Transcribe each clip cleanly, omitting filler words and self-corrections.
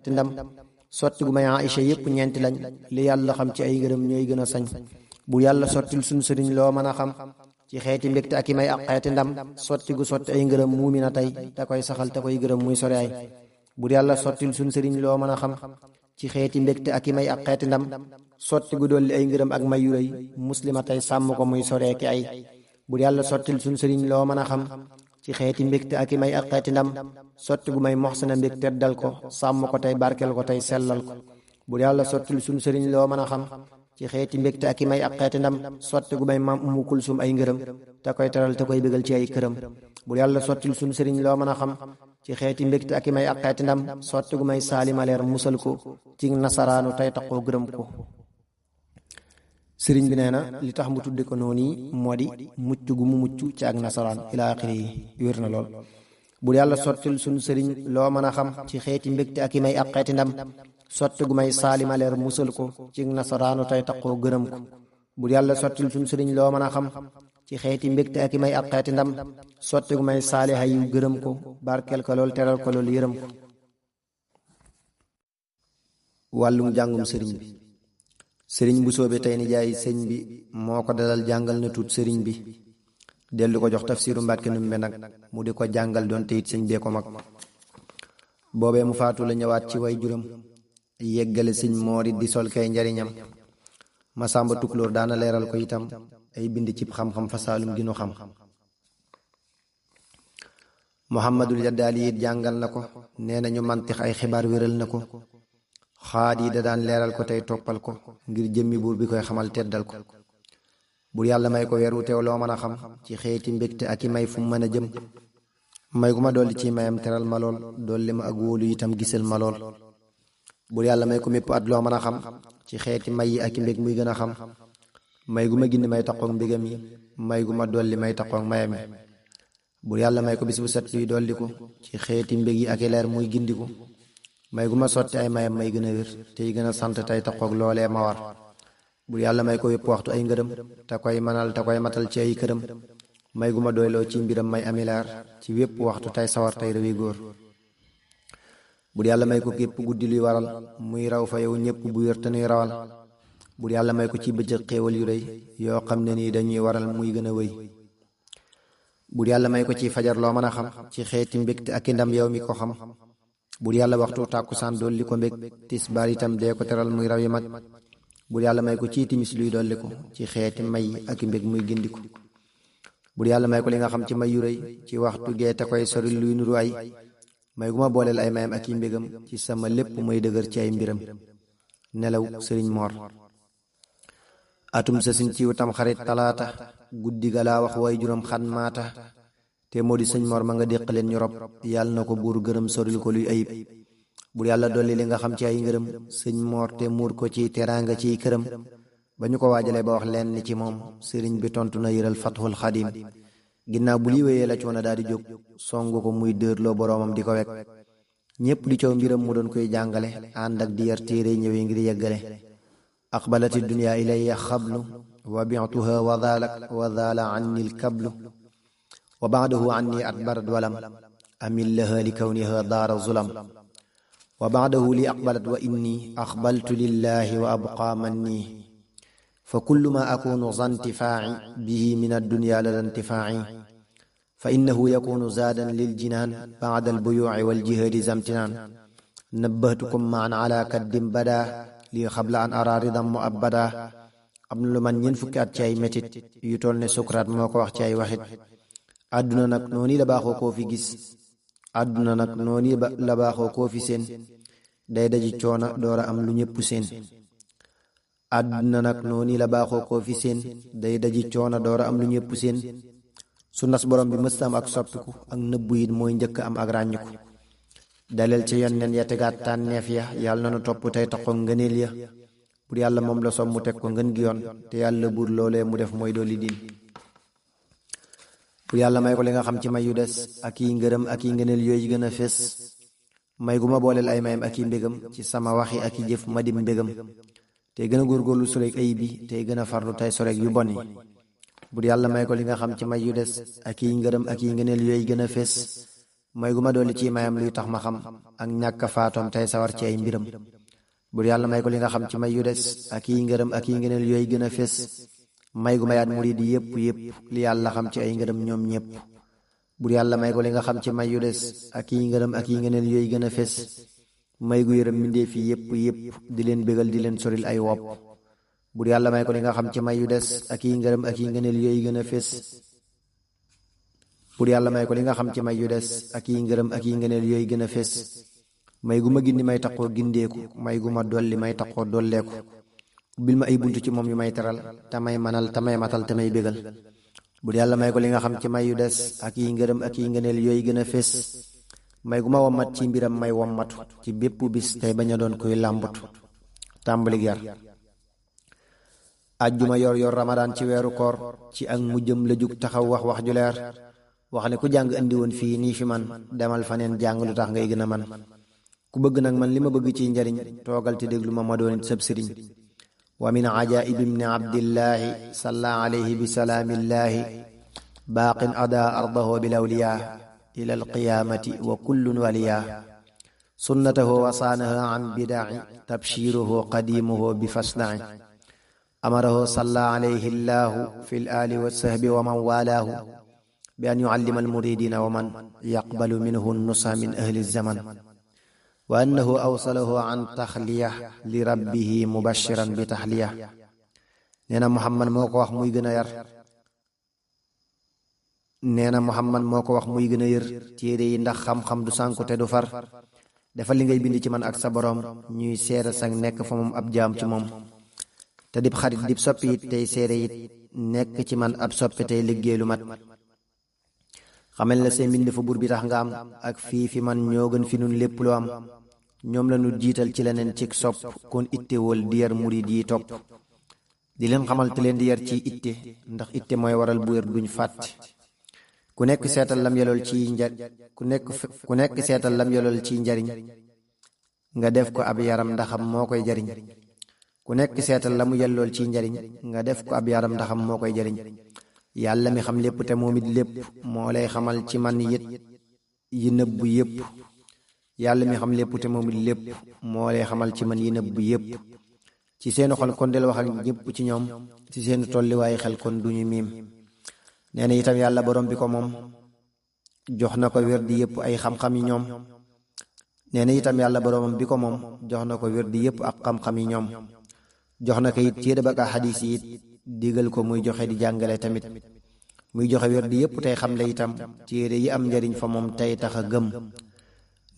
xeeti ndam sotti gu may Aïcha yépp ñeenti lañ li yàlla xam ci ay ngërëm ñooy gën a sañ bu yàlla sottil suñ sëriñ loo mën a xam ci xeeti mbégte ak i may ak xeeti ndam sotti gu sotti ay ngërëm muumi na tey te koy saxal te koy gërëm muy sore ay bu yàlla sottil suñ sëriñ loo mën a xam ci xeeti mbégte ak i may ak xeeti ndam sotti gu dolli ay ngërëm ak may yu rëy muslima tey sàmm ko muy soree ki ay bu yàlla sottil suñ sëriñ loo mën a xam ci xeeti mbégte ak i may ak xeeti ndam sotti gu may moxsana mbég teddal ko sàmm ko tey barkel ko tey sellal ko bu yàlla sottil suñ sëriñ loo mën a xam ci xeeti mbégte ak i may ak xeeti ndam sotti gu may maam Umu Kulsum ay ngërëm te koy teral te koy bégal ci ay këram bu yàlla sottil suñ sëriñ loo mën a xam ci xeeti mbégte ak i may ak xeeti ndam sotti gu may saalimaleer musal ko ci nasaraanu tey taxoo gërëm ko sëriñ bi nee na li tax mu tudde ko noonu moo di mucc gu mu mucc ci ak nasaraan ila axiri yi wér na lool bu yàlla sottil suñ sëriñ loo mën a xam ci xeeti mbégte ak i may ak xeeti ndam sotti gu may saalimaleer musal ko ci nasaraanu tey taxoo gërëm ko bu yàlla sottil suñ sëriñ loo mën a xam ci xeeti mbégte ak i may ak xeeti ndam sotti gu may saaliha yu gërëm ko barkel ko lool teral ko lool yërëm ko wàllum jàngum sëriñ bi sëriñ bu soobe tey ni jaay sëñ bi moo ko dalal jàngal na tuut sëriñ bi dellu ko jox tafsiru Mbàkke Ndumbe nag mu di ko jàngal doonte it sëñ bee ko mag boobee mu faatu la ñëwaat ci way juram yeggale sëñ moorit di sol kay njariñam Masamba Tukulóor daana leeral ko itam ay bind cib xam-xam fa saalum ginu xam Muhammadul Yaddaali it jàngal na ko nee nañu mantix ay xibaar wéral na ko xaat yi da daan leeral ko tey toppal ko ngir jëmmi buur bi koy xamal teddal ko bur yàlla may ko weeru teew loo mën a xam ci xeeti mbégte ak i may fu mu mën a jëm may gu ma dolli ci mayam teral ma lool dolli ma ak wóolu itam gisal ma lool bur yàlla may ko mépp at loo mën a xam ci xeeti may yi ak i mbég muy gën a xam may gu ma gindi may taqoog mbégam yi may gu ma dolli may taqoog mayam yi bur yàlla may ko bis bu set luy dolliku ci xeeti mbég yi ak i leer muy gindiku may gu ma sotti ay mayam may gën a wér tey gën a sant tey taxoog loolee ma war bur yàlla may ko wépp waxtu ay ngërëm te koy manal te koy matal ci ay këram may gu ma doyloo ci mbiram may amilaar ci wépp waxtu tey sawar tey rewi góor bur yàlla may ko képp guddi luy waral muy raw fa yow ñépp bu wér te nuy rawal bur yàlla may ko ci bëccëg xéewal yu rëy yoo xam ne nii dañuy waral muy gën a wéy bur yàlla may ko ci fajar loo mën a xam ci xeeti mbégte ak i ndam yow mi ko xam bur yàlla waxtu tàkkusaan dolli ko mbég tisbaar itam dee ko teral muy raw yi mag bur yàlla may ko ci timis luy dolli ko ci xeeti may ak mbég muy gindiku bur yàlla may ko li nga xam ci may yu rëy ci waxtu gee te koy sori luy nuru ay may gu ma booleel ay mayam ak i mbégam ci sama lépp muy dëgër ci ay mbiram nelaw sëriñ Moor atum sa sin ciw tam xarit talaata guddi ga laa wax way juróom xan maata te moo di sëñ Mor ma nga déq leen ñu rob yàlla na ko buur gërëm soril ko luy ayib bur yàlla dolli li nga xam ci ay ngërëm sëñ Mor te muur ko ci teraanga ciy këram ba ñu ko waajalee ba wax leen ni ci moom sëriñ bi tontu na yëral Fathul Xadim ginnaaw bu li wéyee la coono daal di jóg songu ko muy dërloo boroomam di ko wekk ñépp di coow mbiram mu doon koy jàngale ànd ak di yar téere ñëwee ngir yeggale aqbalati dunya ilayya xablu wa bi'tuha wa daala anni lkablu wa baadahu anni adbarat walam amil laha li kawniha daara zulam wa baadahu li aqbalat wa inni aqbaltu lillahi wa abqa manni fa kullu ma akunu zantifaaci bihi min addunya lada intifaaci fa innahu yakunu zaadan liljinaan baada albuyuuci waljihaadi zamtinaan nabbahtukum maan ala kaddim bada li xabla an ara ridan mu abada am na lu man ñeent fukki at ci ay metit yu toll ne sukuraat moo ko wax ci ay waxit àdduna nag noonu la baaxoo koo fi gis àdduna nag noonu la baaxoo koo fi seen day daji coona doora am lu ñépp seen àdduna nag noonu la baaxoo koo fi seen day daji coona doora am lu ñépp seen su nas borom bi mësta am ak soppiku ak nëbbu it mooy njëkk am ak ràññiku daleel ci yonneen ya tegaat tànneef ya yàlla na nu topp tey taxoo ngëneel ya bur yàlla moom la som mu teg ko ngën gi yoon te yàlla buur loolee mu def mooy dolli diin bur yàlla may ko li nga xam ci may yu des ak yi ngërëm ak yi ngëneel yooyu gën a fees may gu ma booleel ay mayam ak yi mbégam ci sama waxi ak yi jëf ma dim mbégam tey gën a góorgóorlu soreeg ayib bi tey gën a farlu tey soreeg yu bon yi bur yàlla may ko li nga xam ci may yu des ak yi ngërëm ak yi ngëneel yooyu gën a fees may gu ma dolli ci mayam luy tax ma xam ak ñàkk faatoom tey sawar ci ay mbiram. bur yàlla may ko li nga xam ci may yu des ak yi ngërëm ak yi ngëneel yooyu gën a fés, may gu mayaat murid yi yépp li yàlla xam ci ay ngërëm ñoom ñépp. bur yàlla may ko li nga xam ci may yu des ak yi ngërëm ak yi ngëneel yooyu gën a fés, may gu yërëm mbindeef yi yépp di leen bégal di leen soril ay wopp. bur yàlla may ko li nga xam ci may yu des ak yi ngërëm ak yi ngëneel yooyu gën a fés, bur yàlla may ko li nga xam ci may yu des ak yi ngërëm ak yi ngëneel yooyu gën a fés, may gu ma gindi may taxoo gindeeku, may gu ma dolli may taxoo dolleeku. ubbil ma ay buntu ci moom yu may teral te may manal te may matal te may bégal. bur yàlla may ko li nga xam ci may yu des ak yi ngërëm ak yi ngëneel yooyu gën a fés, may gu ma wommat ci mbiram may wommatu ci bépp bis tey bañ a doon koy làmbatu. tàmbali yar. ajjuma yor ramadaan ci weeru koor ci ak mujjëm la jug taxaw wax ju leer, wax ne ku jàng andi woon fii nii fi man demal faneen jàng lu tax ngay gën a man. ku bëgg nag man li ma bëgg ci njariñ toogal te déglu ma doon sab sëriñ. wa min ajaa'ibi ibni abdillahi salla alayhi bi salaamillaahi baaqin adaa ardahu bil awliyaa ila alqiyaamati wa kullun waliyaa. sunnatahu wa saanahu an bidaci tabshiruhu qadimuhu bi fasnaci. amarahu salla alayhi llaahu fi l aali wa sahbi wa man waalaahu bi an yucallima almuridina wa man yaqbalu minhu nusa min ahli zaman. wa annahu awsalahu an taxliya li rabbihi mubashiran bi taxliya. nee na Muhammad moo ko wax muy gën a yar. nee na Muhammad moo ko wax muy gën a yër téere yi ndax xam-xam du sànku te du far. defal li ngay bind ci man ak sa boroom ñuy seere sag nekk fa moom ab jaam ci moom. te dib xarit dib soppi it tey seere it nekk ci man ab soppe tey liggéey lu mat. xamal la seen mbind fa buur bi tax nga am ak fii fi man ñoo gën fi nun lépp lu am. ñoom la ñu jiital ci leneen cig sopp kon ittewol di yar murid yi topp. di leen xamal te leen di yar ci itte ndax itte mooy waral bu wér duñ fàtte. ku nekk seetal lam yolool ci njariñ nga def ko ab yaram ndaxam moo koy jariñ. ku nekk seetal la mu yellool ci njariñ nga def ko ab yaram ndaxam moo koy jariñ. yàlla mi xam lépp te moom it lépp moo lay xamal ci man yit yi nëbbu yépp. yàlla mi xam lépp te moom it lépp moo lay xamal ci man yi nëbbu yépp. ci seeni xol kon del wax ak ñépp ci ñoom ci seeni tolliwaayu xel kon duñu miim. nee na itam yàlla borom bi ko moom jox na ko wér di yépp ay xam-xam yi ñoom. nee na itam yàlla boromam bi ko moom jox na ko wér di yépp ak xam-xam yi ñoom. jox na ko it téere ba ak xadiis yi it digal ko muy joxe di jàngale tamit. muy joxe wér di yépp tey xamle itam téere yi am njariñ fa moom tey tax a gëm.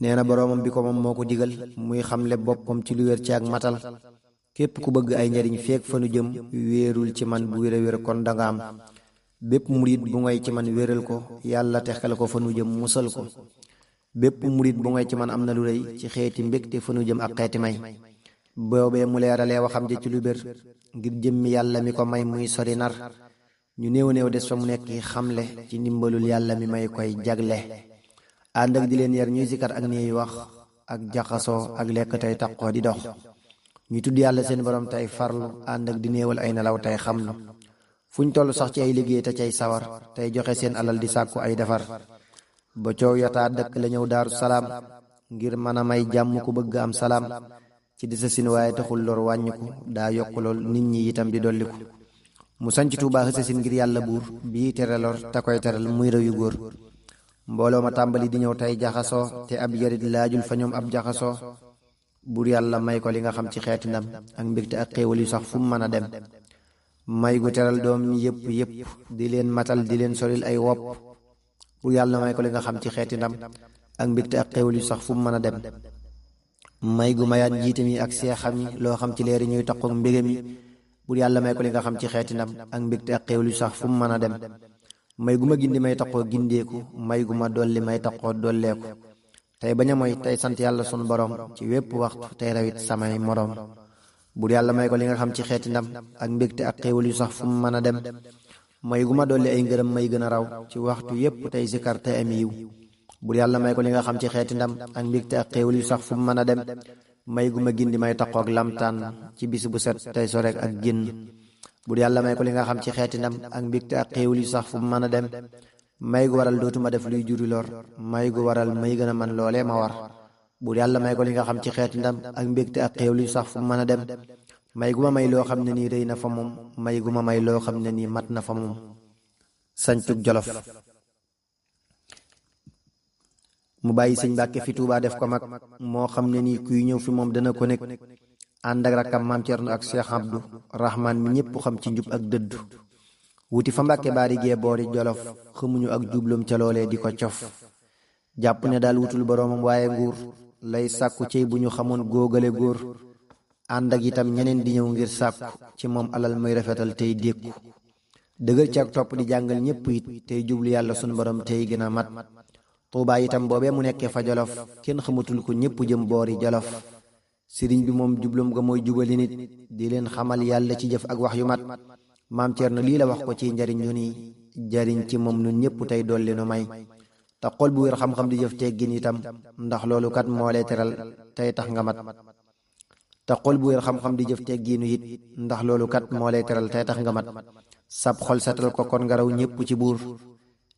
nee na boromam bi ko moom moo ko digal muy xamle boppam ci lu wér ci ak matal. képp ku bëgg ay njariñ feek fa nu jëm wéerul ci man bu wér a wér kon danga am. bépp murit bu ngoy ci man wéral ko yàlla texal ko fa nu jëm musal ko. bépp murit bu ngoy ci man am na lu rëy ci xeeti mbégte fa nu jëm ak xeeti may. boobee mu leeralee waxam ji ci lu bér ngir jëmmi yàlla mi ko may muy sori nar. ñu néew des fa mu nekk xamle ci ndimbalul yàlla mi may koy jagle. ànd ak di leen yar ñuy sikar ak ñuy wax ak jaxasoo ak lekk tey taqoo di dox. ñu tudd yàlla seen borom tey farlu ànd ak di néewal ay nelaw tey xamlu. fuñ toll sax ci ay liggéey te cay sawar tey joxe seen alal di sàkku ay defar. ba coow yataa dëkk la ñëw daaru salaam ngir mën a may jàmm ku bëgg am salaam. ci di sa sin waaye taxul lor wàññiku daa yokk lool nit ñi itam di dolliku. mu sanc Tuubaa xësa sin ngir yàlla buur bii tere lor te koy teral muy réew yu góor. mbooloo ma tàmbali di ñëw tey jaxasoo te ab yarit laajul fa ñoom ab jaxasoo. buur yàlla may ko li nga xam ci xeeti ndam ak mbégte ak xéewal yu sax fu mu mën a dem. may gu teral doom yépp di leen matal di leen solil ay wopp. buur yàlla may ko li nga xam ci xeeti ndam ak mbégte ak xéewal yu sax fu mu mën a dem. may gu mayaat njiite mi ak seexam yi loo xam ci leeri ñuy taqook mbégam yi. buur yàlla may ko li nga xam ci xeeti ndam ak mbégte ak xéewal yu sax fu mu mën a dem. may gu ma gindi may taqoo gindeeku may gu ma dolli may taqoo dolleeku. tey bañ a mooy tey sant yàlla sunu borom ci wépp waxtu tey rawit samay moroom. buur yàlla may ko li nga xam ci xeeti ndam ak mbégte ak xéewal yu sax fu mu mën a dem. may gu ma dolli ay ngërëm may gën a raw ci waxtu yépp tey sikar tey am yiw. buur yàlla may ko li nga xam ci xeeti ndam ak mbégte ak xéewal yu sax fu mu mën a dem. may gu ma gindi may taqoog lamtaan ci bis bu set tey sorek ak génn. buur yàlla may ko li nga xam ci xeeti ndam ak mbégte ak xéewal yu sax fu mu mën a dem. may gu waral dootuma def luy juri lor, may gu waral may gën a man loolee ma war. buur yàlla may ko li nga xam ci xeeti ndam ak mbégte ak xéew lu sax fu mu mën a dem. may gu ma may loo xam ne nii rëy na fa moom, may gu ma may loo xam ne nii mat na fa moom. sañcug Jolof. mu bàyyi sëñ Mbàkke fi Tuubaa def ko mag, moo xam ne nii kuy ñëw fi moom dana ko nekk, ànd ak rakkam Maam Cerno ak Cheikh Abdou Rahman mi ñépp xam ci njub ak dëddu. wuti fa Mbàkke baari gee boori Jolof, xamuñu ak jublum ca loolee di ko cof. jàpp ne daal wutul boroomam waaye nguur lay sàkku cey bu ñu xamoon góogale góor. ànd ak itam ñeneen di ñëw ngir sàkku ci moom alal muy rafetal tey dékku. dëgër ci ak topp di jàngal ñépp it tey jublu yàlla sun borom tey gën a mat. Tuubaa itam boobee mu nekkee fa Jolof kenn xamatul ko ñépp jëm boori Jolof. sëriñ bi moom jublum ga mooy jubali nit di leen xamal yàlla ci jëf ak wax yu mat. Maam Cerno lii la wax ko ci njariñ yu ni jariñ ci moom nun ñépp tey dolli nu may. te xol bu wér xam-xam di jëf teggin itam ndax loolu kat moo lay teral tey tax nga mat. te xol bu wér xam-xam di jëf tegginu it ndax loolu kat moo lay teral tey tax nga mat. sab xol setal ko kon nga raw ñépp ci buur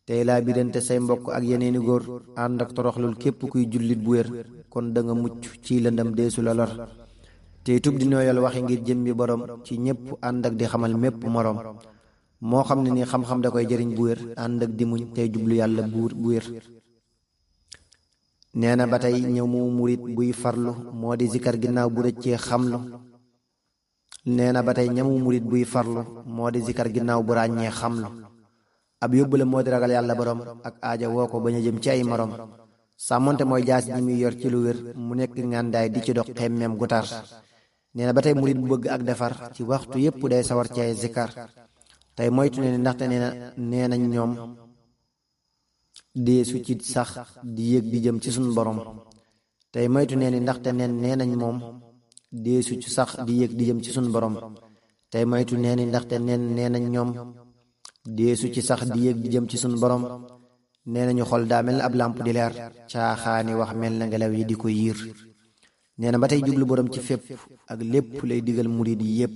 tey laa birante say mbokk ak yeneeni góor. ànd ak toroxlul képp kuy jullit bu wér kon da nga mucc ci lëndam deesu la lor. tey tub di nooyal waxi ngir jëmmi borom ci ñépp ànd ak di xamal mépp moroom. moo xam ne ni xam-xam da koy jëriñ bu wér ànd ak di muñ tey jublu yàlla bu wér. nee na ba tey ñëw mu murit buy farlu moo di zikar ginnaaw bu rëccee xamlu. nee na ba tey ñamu murit buy farlu moo di zikar ginnaaw bu ràññee xamlu. ab yóbbule moo di ragal yàlla borom ak aaja woo ko bañ a jëm ci ay morom. sàmmonte mooy jaas ji muy yor ci lu wér mu nekk ngàndaay di ci dox xemmeem gu tar. nee na ba tey murit bu bëgg ak defar ci waxtu yépp day sawar ci ay zikar. tey moytu ne ni ndaxte nee nañ ñoom deesu ci sax di yéeg di jëm ci suñ borom. tey moytu nee ni ndaxte nee nañ moom deesu ci sax di yéeg di jëm ci suñ borom. tey moytu nee ni ndaxte nee nañ ñoom deesu ci sax di yéeg di jëm ci suñ borom. nee nañu xol daa mel na ab làmp di leer caaxaani wax mel na ngelaw yi di ko yiir. nee na ba tey jublu borom ci fépp ak lépp lay digal murid yi yépp.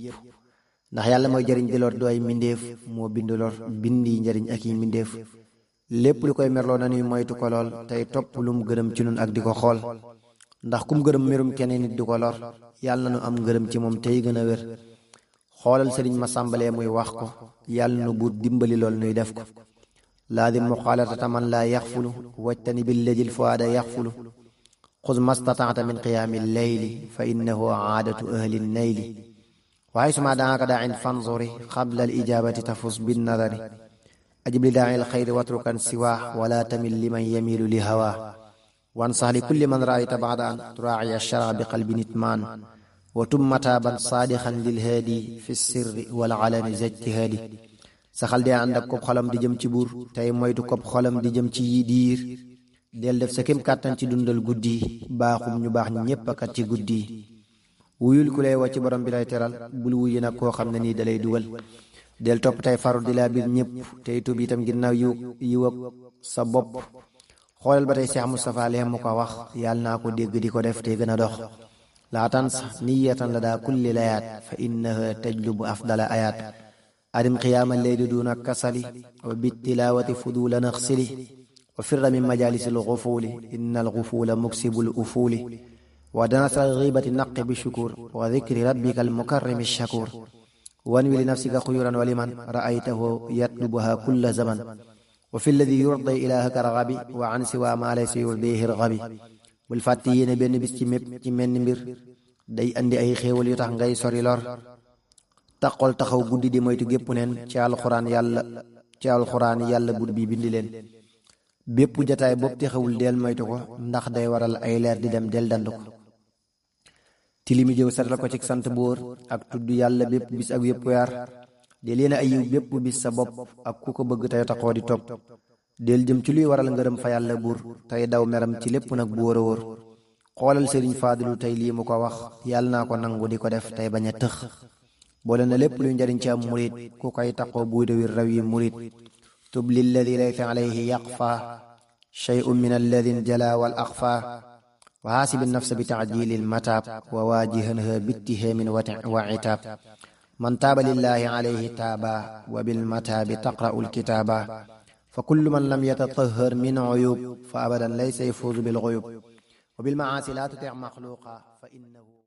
ndax yàlla mooy jariñ di lor du ay mbindeef moo bind lor bindi njariñ ak yi mbindeef. lépp lu koy merloo nañuy moytu ko lool tey topp lum gërëm ci nun ak di ko xool. ndax kum gërëm merum keneen nit di ko lor yàlla na nu am ngërëm ci moom tey gën a wér. xoolal sëriñ ma sàmbalee muy wax ko yàlla nu buur dimbali lool nuy def ko. laadim muxaalatata man laa yaxfulu wajtani billajil fuaada yaxfulu. xuz mastataata min qiyaami leyli fa innahu aadatu ahli nayli. waaye suma daaka daacin fanzuri qabla al ijaabati tafus bin nadari. ajib li daaci alxayri watrukan siwaa wala tamil liman yamilu li hawaa. wansax li kulli man raayta baada an turaaciya shara bi qalbin itmaan. wa tub mataaban saadixan lil haadi fi sirri wal alani zajtihaadi. saxal dee ànd ak kob xolam di jëm ci buur tey moytu kob xolam di jëm ci yi diir. del def sa kem kàttan ci dundal guddi baaxum ñu baax ñépp akat ci guddi. wuyul ku lay woo ci borom bi lay teral bul wuyu nag koo xam ne nii dalay dugal. del topp tey faru di laa biir ñépp tey tub itam ginnaaw yiw ak sa bopp. xoolal ba tey Cheikh Moustapha lee mu ko wax yàlla naa ko dégg di ko def tey gën a dox. laa tansa niyatan la daa kulli layaat fa innaha tajlubu afdala ayaat. adim qiyaama leyli duna kasali wa bittilaawati fudula naxsili. wa firra min majalisi lgufuuli inna algufuula muksibu lufuuli. wa danasra alghibati naqi bishukur wa dhikri rabbika almukarrimi shakur. wanwi li nafsika xuyuran wa liman ra'aytahu yatlubuha kulla zaman. wa fi alladi yurdi ilahaka ragabi wa an siwa ma laysa yurdihi ragabi. bul fàtti yéene benn bis ci mépp ci menn mbir day andi ay xéewal yu tax ngay sori lor. taqol taxaw guddi di moytu gépp neen ci alxuraan yàlla bur bi bindi leen. bépp jataay bopp te xewul del moytu ko ndax day waral ay leer di dem del dandu ko. tilimi jëw setal ko ci sant bóor ak tudd yàlla bépp bis ak yépp weer. del yéene ay yiw bépp bis sa bopp ak ku ko bëgg tey taxoo di topp. del jëm ci luy waral ngërëm fa yàlla buur tey daw meram ci lépp nag bu wóor a wóor. xoolal sëriñ Faadilu tey lii mu ko wax yàlla naa ko nangu di ko def tey bañ a tëx. boole na lépp luy njariñ ci am murit ku koy taxoo buy dawir raw yi murit. tub lilladi laysa alayhi yaqfa shay'un min alladi jala wal axfa. wa haasibi nafsa bi taajili lmataab wa waajihanha bittihamin wa itaab. man taaba lillahi alayhi taaba wa bilmataabi taqra'u lkitaaba. fa kullu man lam yatatahhar min uyub fa abadan laysa yafuuzu bil ghuyub wa bil maasi la tuti' maxluqa fa innahu